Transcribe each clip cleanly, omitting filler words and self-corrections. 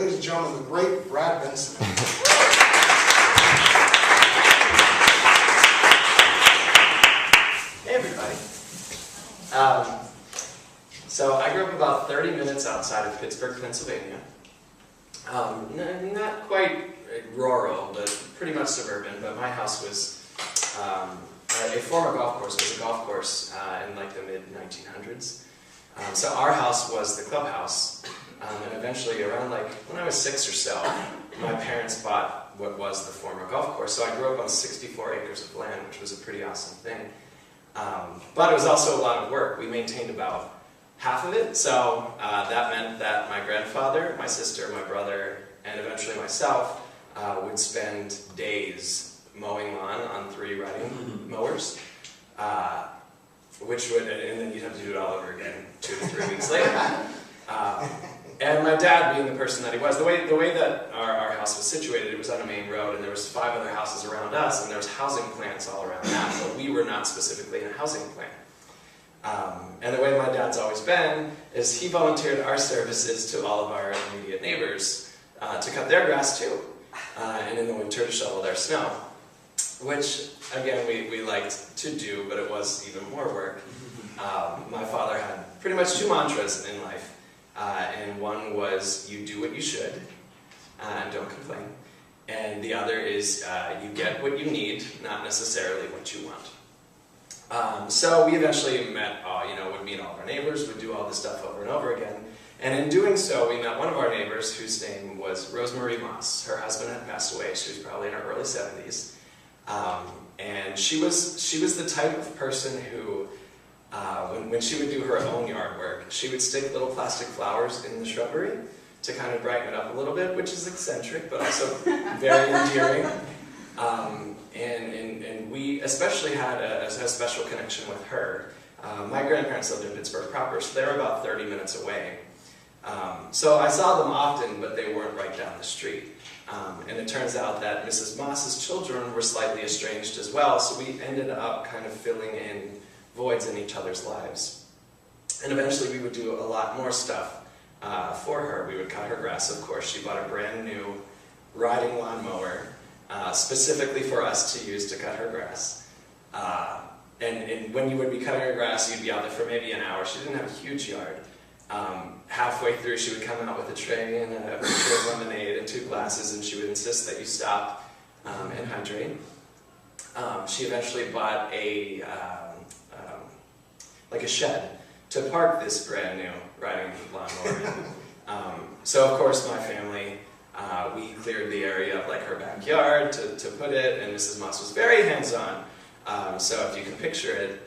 ladies and gentlemen, the great Brad Benson. Hey everybody. So I grew up about 30 minutes outside of Pittsburgh, Pennsylvania. Not quite rural, but pretty much suburban. But my house was a former golf course. It was a golf course in like the mid-1900s. So our house was the clubhouse, and eventually around like when I was 6 or so, my parents bought what was the former golf course. So I grew up on 64 acres of land, which was a pretty awesome thing. But it was also a lot of work. We maintained about half of it, so that meant that my grandfather, my sister, my brother, and eventually myself would spend days mowing lawn on 3 riding mowers, which would, and then you'd have to do it all over again 2 to 3 weeks later. And my dad, being the person that he was, the way that our house was situated, it was on a main road, and there was 5 other houses around us, and there was housing plants all around that, but we were not specifically in a housing plant. And the way my dad's always been is he volunteered our services to all of our immediate neighbors to cut their grass too, and in the winter to shovel their snow, which again we liked to do, but it was even more work. My father had pretty much 2 mantras in life, and one was you do what you should and don't complain, and the other is you get what you need, not necessarily what you want. So we eventually met, would meet all of our neighbors, would do all this stuff over and over again. And in doing so, we met one of our neighbors whose name was Rosemarie. Her husband had passed away. She was probably in her early 70s. And she was the type of person who, when she would do her own yard work, she would stick little plastic flowers in the shrubbery to kind of brighten it up a little bit, which is eccentric, but also very endearing. And we especially had a special connection with her. My grandparents lived in Pittsburgh proper, so they were about 30 minutes away. So I saw them often, but they weren't right down the street. And it turns out that Mrs. Moss's children were slightly estranged as well, so we ended up kind of filling in voids in each other's lives. And eventually we would do a lot more stuff for her. We would cut her grass, of course. She bought a brand new riding lawnmower, specifically for us to use to cut her grass. And when you would be cutting her grass, you'd be out there for maybe an hour. She didn't have a huge yard. Halfway through, she would come out with a tray and a pitcher of lemonade and 2 glasses, and she would insist that you stop and hydrate. She eventually bought a shed to park this brand new riding lawnmower in. So of course my family, we cleared the area of like her backyard to put it, and Mrs. Moss was very hands-on. So if you can picture it,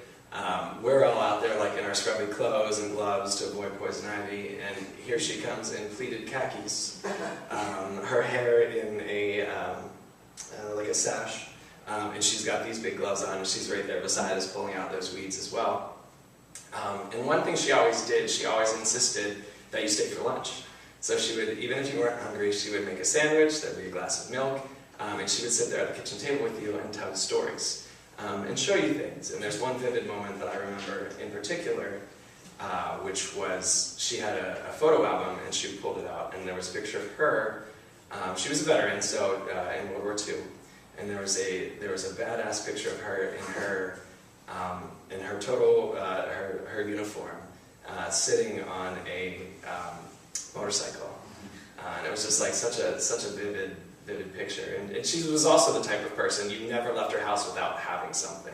we're all out there like in our scrubby clothes and gloves to avoid poison ivy, and here she comes in pleated khakis, her hair in like a sash, and she's got these big gloves on, and she's right there beside us pulling out those weeds as well. And one thing she always did, she always insisted that you stay for lunch. So she would, even if you weren't hungry, she would make a sandwich, there'd be a glass of milk, and she would sit there at the kitchen table with you and tell stories. And show you things. And there's one vivid moment that I remember in particular, which was she had a photo album and she pulled it out, and there was a picture of her. She was a veteran, so in World War II, and there was a badass picture of her in her total her uniform, sitting on a motorcycle, and it was just like such a vivid picture, and she was also the type of person you never left her house without having something.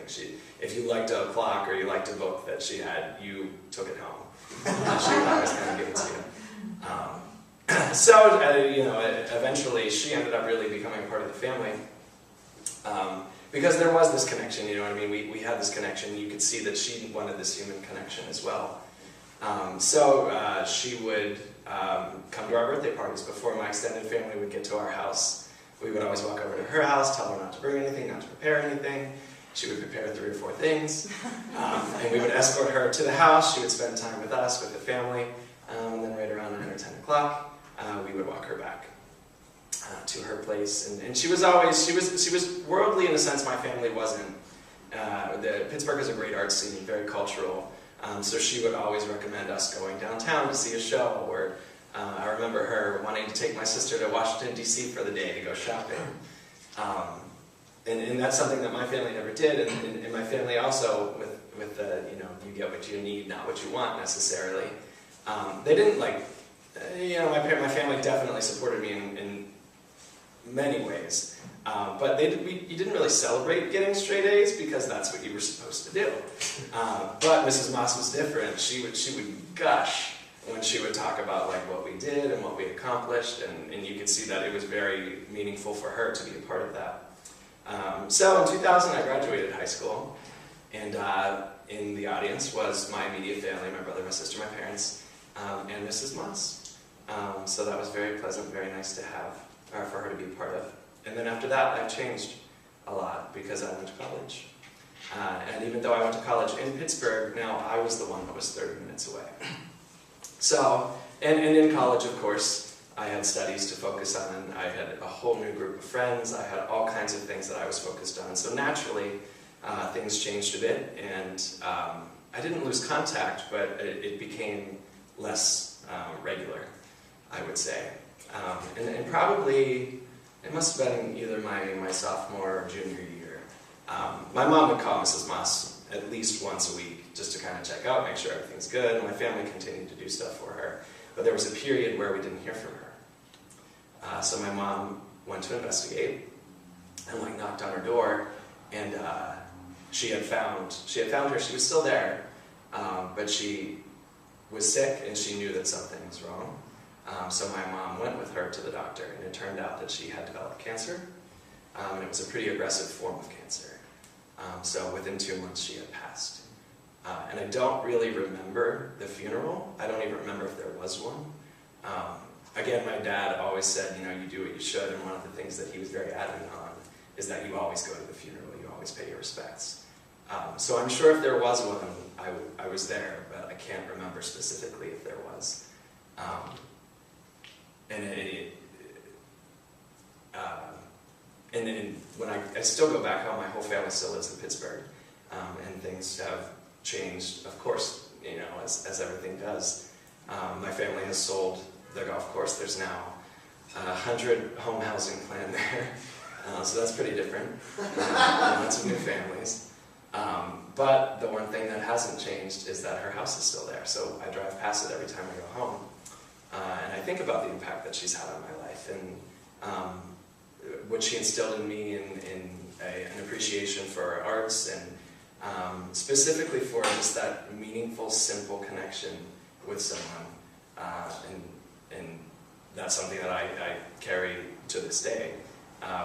If you liked a clock or you liked a book that she had, you took it home. She would always kind of give it to you. So eventually she ended up really becoming part of the family, because there was this connection. You know what I mean? We had this connection. You could see that she wanted this human connection as well. So she would come to our birthday parties. Before my extended family would get to our house, we would always walk over to her house, tell her not to bring anything, not to prepare anything. She would prepare 3 or 4 things, and we would escort her to the house. She would spend time with us, with the family, and then right around 9 or 10 o'clock, we would walk her back to her place. And she was worldly in a sense my family wasn't. Pittsburgh is a great art scene, very cultural. So she would always recommend us going downtown to see a show, or I remember her wanting to take my sister to Washington, D.C. for the day to go shopping. And that's something that my family never did, and my family also, with the, you get what you need, not what you want necessarily. They didn't my family definitely supported me in many ways. But you didn't really celebrate getting straight A's because that's what you were supposed to do. But Mrs. Moss was different. She would gush when she would talk about what we did and what we accomplished, and you could see that it was very meaningful for her to be a part of that. So in 2000 I graduated high school, and in the audience was my immediate family, my brother, my sister, my parents, and Mrs. Moss. So that was very pleasant, very nice to have, or for her to be a part of. And then after that, life changed a lot because I went to college. And even though I went to college in Pittsburgh, now I was the one that was 30 minutes away. So, and in college, of course, I had studies to focus on. I had a whole new group of friends. I had all kinds of things that I was focused on. So naturally, things changed a bit, and I didn't lose contact, but it became less regular, I would say. And probably, it must have been either my sophomore or junior year. My mom would call Mrs. Moss at least once a week just to kind of check out, make sure everything's good, and my family continued to do stuff for her. But there was a period where we didn't hear from her. So my mom went to investigate and knocked on her door, and she had found her. She was still there, but she was sick and she knew that something was wrong. So my mom went with her to the doctor, and it turned out that she had developed cancer, and it was a pretty aggressive form of cancer. So within 2 months she had passed. And I don't really remember the funeral. I don't even remember if there was one. Again, my dad always said, you do what you should, and one of the things that he was very adamant on is that you always go to the funeral, you always pay your respects. So I'm sure if there was one, I was there, but I can't remember specifically if there was. And when I still go back home, my whole family still lives in Pittsburgh, and things have changed, of course, as everything does. My family has sold the golf course. There's now 100 home housing planned there, so that's pretty different. Lots of new families. But the one thing that hasn't changed is that her house is still there, so I drive past it every time I go home. And I think about the impact that she's had on my life, and what she instilled in me in an appreciation for arts, and specifically for just that meaningful, simple connection with someone. And that's something that I carry to this day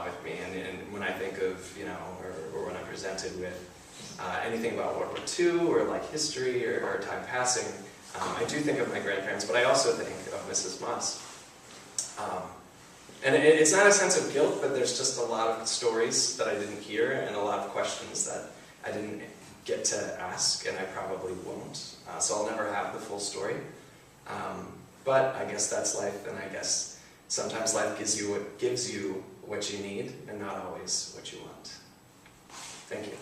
with me. And when I think of, or when I'm presented with anything about World War II, or history, or time passing, I do think of my grandparents, but I also think of Mrs. Moss. And it's not a sense of guilt, but there's just a lot of stories that I didn't hear, and a lot of questions that I didn't get to ask, and I probably won't. So I'll never have the full story. But I guess that's life, and I guess sometimes life gives you what you need, and not always what you want. Thank you.